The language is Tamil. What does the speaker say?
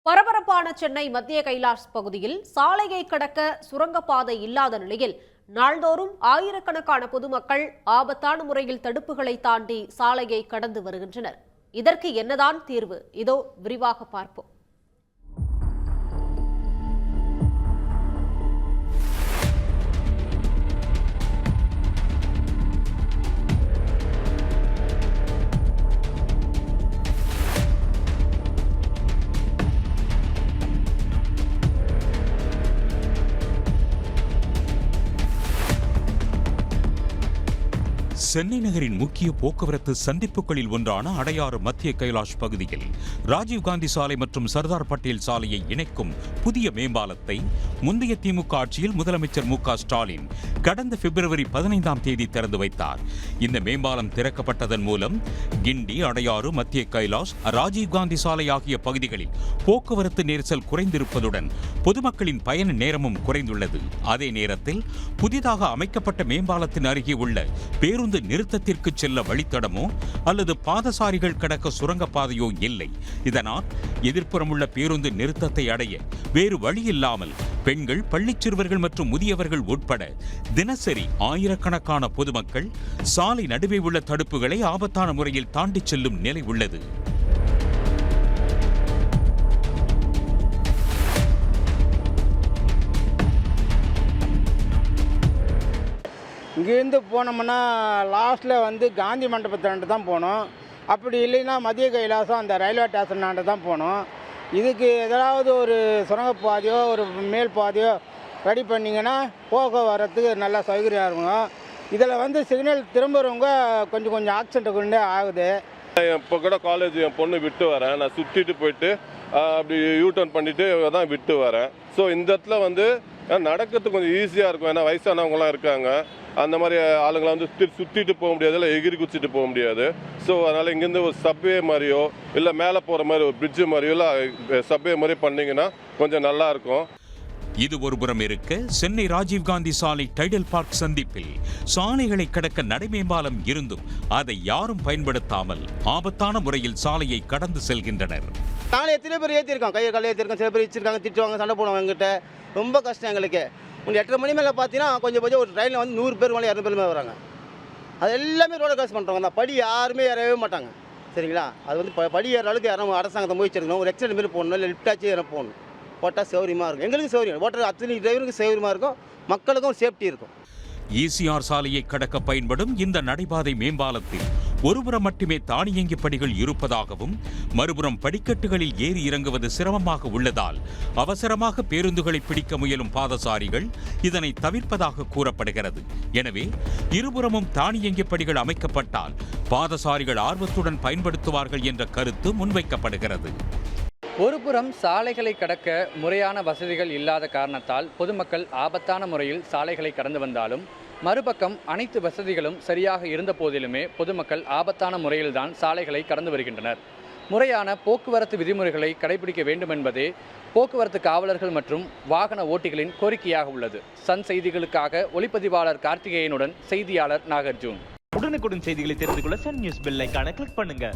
பரபரப்பான சென்னை மத்திய கைலாஷ் பகுதியில் சாலையை கடக்க சுரங்கப்பாதை இல்லாத நிலையில் நாள்தோறும் ஆயிரக்கணக்கான பொதுமக்கள் ஆபத்தான முறையில் தடுப்புகளை தாண்டி சாலையை கடந்து வருகின்றனர். இதற்கு என்னதான் தீர்வு? இதோ விரிவாக பார்ப்போம். சென்னை நகரின் முக்கிய போக்குவரத்து சந்திப்புகளில் ஒன்றான அடையாறு மத்திய கைலாஷ் பகுதியில் ராஜீவ்காந்தி சாலை மற்றும் சர்தார் பட்டேல் சாலையை இணைக்கும் புதிய மேம்பாலத்தை முந்தைய திமுக ஆட்சியில் முதலமைச்சர் மு.க. ஸ்டாலின் கடந்த பிப்ரவரி 15ஆம் தேதி திறந்து வைத்தார். இந்த மேம்பாலம் திறக்கப்பட்டதன் மூலம் கிண்டி, அடையாறு, மத்திய கைலாஷ், ராஜீவ்காந்தி சாலை ஆகிய பகுதிகளில் போக்குவரத்து நெரிசல் குறைந்திருப்பதுடன் பொதுமக்களின் பயண நேரமும் குறைந்துள்ளது. அதே நேரத்தில் புதிதாக அமைக்கப்பட்ட மேம்பாலத்தின் அருகே உள்ள பேருந்து நிறுத்தத்திற்கு செல்ல வழித்தடமோ அல்லது பாதசாரிகள் கடக்க சுரங்கப்பாதையோ இல்லை. இதனால் எதிர்ப்புறம் உள்ள பேருந்து நிறுத்தத்தை அடைய வேறு வழியில்லாமல் பெண்கள், பள்ளிச் சிறுவர்கள் மற்றும் முதியவர்கள் உட்பட தினசரி ஆயிரக்கணக்கான பொதுமக்கள் சாலை நடுவே உள்ள தடுப்புகளை ஆபத்தான முறையில் தாண்டிச் செல்லும் நிலை உள்ளது. இங்கேருந்து போனோம்னா லாஸ்ட்டில் காந்தி மண்டபத்தாண்டு தான் போனோம். அப்படி இல்லைன்னா மத்திய கைலாசம் அந்த ரயில்வே ஸ்டேஷனாண்டு தான் போனோம். இதுக்கு ஏதாவது ஒரு சுரங்கப்பாதையோ ஒரு மேல் பாதையோ ரெடி பண்ணிங்கன்னா போக வரத்துக்கு நல்லா சௌகரியம் இருக்குங்க. இதில் சிக்னல் திரும்புகிறவங்க கொஞ்சம் ஆக்சிடென்ட் கொண்டே ஆகுது. இப்போ கூட காலேஜ் என் பொண்ணு விட்டு வரேன். நான் சுற்றிட்டு போயிட்டு அப்படி யூடர்ன் பண்ணிவிட்டு தான் விட்டு வரேன். ஸோ இந்த இடத்துல நடக்கிறதுக்கு கொஞ்சம் ஈஸியாக இருக்கும். ஏன்னா வயசானவங்களாம் இருக்காங்க. அந்த மாதிரி ஆளுங்களை சுற்றிட்டு போக முடியாது, இல்லை எகிரி குச்சிட்டு போக முடியாது. ஸோ அதனால் இங்கேருந்து ஒரு சப்வே மாதிரியோ இல்லை மேலே போகிற மாதிரி ஒரு பிரிட்ஜு மாதிரியோ இல்லை சப்வே மாதிரி பண்ணிங்கன்னா கொஞ்சம் நல்லாயிருக்கும். இது ஒருபுறம் இருக்க, சென்னை ராஜீவ்காந்தி சாலை டைடல் பார்க் சந்திப்பில் சாலைகளை கடக்க நடைமேம்பாலம் இருந்தும் அதை யாரும் பயன்படுத்தாமல் ஆபத்தான முறையில் சாலையை கடந்து செல்கின்றனர். நாளை எத்தனை பேர் ஏற்றிருக்கோம், கையை காலை ஏற்றிருக்கோம், சில பேர் வச்சிருக்காங்க, திட்டுவாங்க, சண்டை போடுவாங்க. எங்கிட்ட ரொம்ப கஷ்டம் எங்களுக்கு. 8:30 மணி மேலே பார்த்தீங்கன்னா கொஞ்சம் ஒரு ட்ரெயினில் 100 பேர் மேலே 200 பேர் மேலே வராங்க. அது எல்லாமே ரோட காசு பண்ணுறவங்க தான். படி யாருமே ஏறவே மாட்டாங்க. சரிங்களா? அது படி ஏற அளவுக்கு யாரும் அரசாங்கத்தை முயற்சி எடுக்கணும். ஒரு எக்ஸ்டெண்ட் மாரி போடணும், இல்லை லிஃப்டாச்சு ஏற போகணும். போட்டால் சௌகரியமாக இருக்கும். எங்களுக்கு சௌகரியம், ஓட்டுற அத்தனை டிரைவருக்கு சௌகரியமாக இருக்கும், மக்களுக்கும் சேஃப்டி இருக்கும். ஈசிஆர் சாலையை கடக்க பயன்படும் இந்த நடைபாதை மேம்பாலத்தில் ஒருபுறம் மட்டுமே தானியங்கி படிகள் இருப்பதாகவும் மறுபுறம் படிக்கட்டுகளில் ஏறி இறங்குவது சிரமமாக உள்ளதால் அவசரமாக பேருந்துகளை பிடிக்க முயலும் பாதசாரிகள் இதனை தவிர்ப்பதாக கூறப்படுகிறது. எனவே இருபுறமும் தானியங்கி படிகள் அமைக்கப்பட்டால் பாதசாரிகள் ஆர்வத்துடன் பயன்படுத்துவார்கள் என்ற கருத்து முன்வைக்கப்படுகிறது. ஒருபுறம் சாலைகளை கடக்க முறையான வசதிகள் இல்லாத காரணத்தால் பொதுமக்கள் ஆபத்தான முறையில் சாலைகளை கடந்து வந்தாலும், மறுபக்கம் அனைத்து வசதிகளும் சரியாக இருந்த போதிலுமே பொதுமக்கள் ஆபத்தான முறையில்தான் சாலைகளை கடந்து வருகின்றனர். முறையான போக்குவரத்து விதிமுறைகளை கடைபிடிக்க வேண்டும் என்பதே போக்குவரத்து காவலர்கள் மற்றும் வாகன ஓட்டிகளின் கோரிக்கையாக உள்ளது. சன் செய்திகளுக்காக ஒளிப்பதிவாளர் கார்த்திகேயனுடன் செய்தியாளர் நாகார்ஜுன். உடனுக்குடன் செய்திகளை தெரிந்து கொள்ள சன் நியூஸ் பெல் ஐகானை கிளிக் பண்ணுங்க.